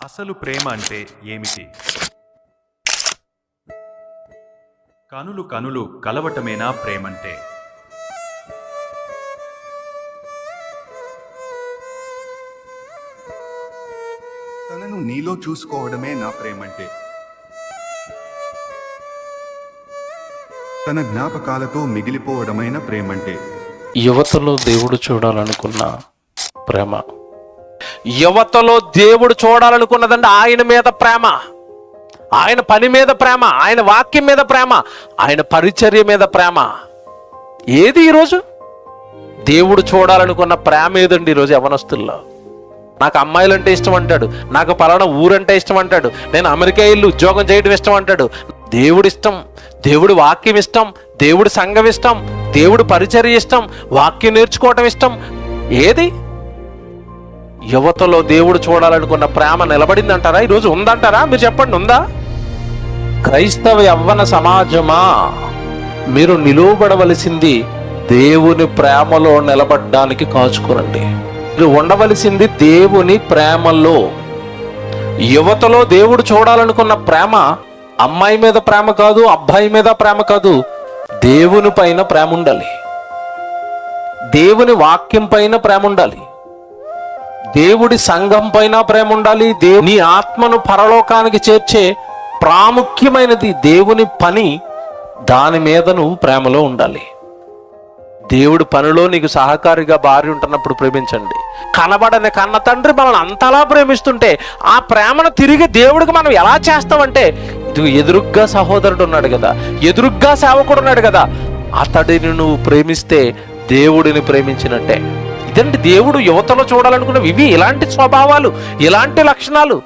అసలు ప్రేమ అంటే ఏమిటి? కనులు కనులు కలవటమేనా ప్రేమంటే? తనను నీలో చూసుకోవడమే నా ప్రేమంటే. తన జ్ఞాపకాలతో మిగిలిపోవడమైన ప్రేమంటే. యువతలో దేవుడు చూడాలనుకున్న ప్రేమ, యువతలో దేవుడు చూడాలనుకున్నదంటే ఆయన మీద ప్రేమ, ఆయన పని మీద ప్రేమ, ఆయన వాక్యం మీద ప్రేమ, ఆయన పరిచర్య మీద ప్రేమ. ఏది ఈరోజు దేవుడు చూడాలనుకున్న ప్రేమ ఏదండి? ఈరోజు యవనస్తుల్లో నాకు అమ్మాయిలంటే ఇష్టం అంటాడు, నాకు పలానా ఊరంటే ఇష్టం అంటాడు, నేను అమెరికా వెళ్ళి ఉద్యోగం చేయడం ఇష్టం అంటాడు. దేవుడు ఇష్టం, దేవుడి వాక్యం ఇష్టం, దేవుడి సంఘం ఇష్టం, దేవుడి పరిచర్య ఇష్టం, వాక్యం నేర్చుకోవటం ఇష్టం. ఏది యువతలో దేవుడు చూడాలనుకున్న ప్రేమ నిలబడిందంటారా? ఈరోజు ఉందంటారా? మీరు చెప్పండి, ఉందా? క్రైస్తవ యవ్వన సమాజమా, మీరు నిలువబడవలసింది దేవుని ప్రేమలో నిలబడ్డానికి కాచుకోరండి. మీరు ఉండవలసింది దేవుని ప్రేమలో. యువతలో దేవుడు చూడాలనుకున్న ప్రేమ అమ్మాయి మీద ప్రేమ కాదు, అబ్బాయి మీద ప్రేమ కాదు, దేవుని పైన ప్రేమ ఉండాలి, దేవుని వాక్యం పైన ప్రేమ ఉండాలి, దేవుడి సంఘం పైన ప్రేమ ఉండాలి. నీ ఆత్మను పరలోకానికి చేర్చే ప్రాముఖ్యమైనది దేవుని పని, దాని మీద నువ్వు ప్రేమలో ఉండాలి. దేవుడి పనిలో నీకు సహకారిగా భార్య ఉంటున్నప్పుడు ప్రేమించండి. కనబడని కన్న తండ్రి మనల్ని అంతలా ప్రేమిస్తుంటే ఆ ప్రేమను తిరిగి దేవుడికి మనం ఎలా చేస్తామంటే, ఇది ఎదురుగ్గా సహోదరుడు ఉన్నాడు కదా, ఎదురుగ్గా సేవకుడు ఉన్నాడు కదా, అతడిని నువ్వు ప్రేమిస్తే దేవుడిని ప్రేమించినట్టే. ఇదండి దేవుడు యువతలో చూడాలనుకున్నవి, ఇవి ఇలాంటి స్వభావాలు, ఇలాంటి లక్షణాలు.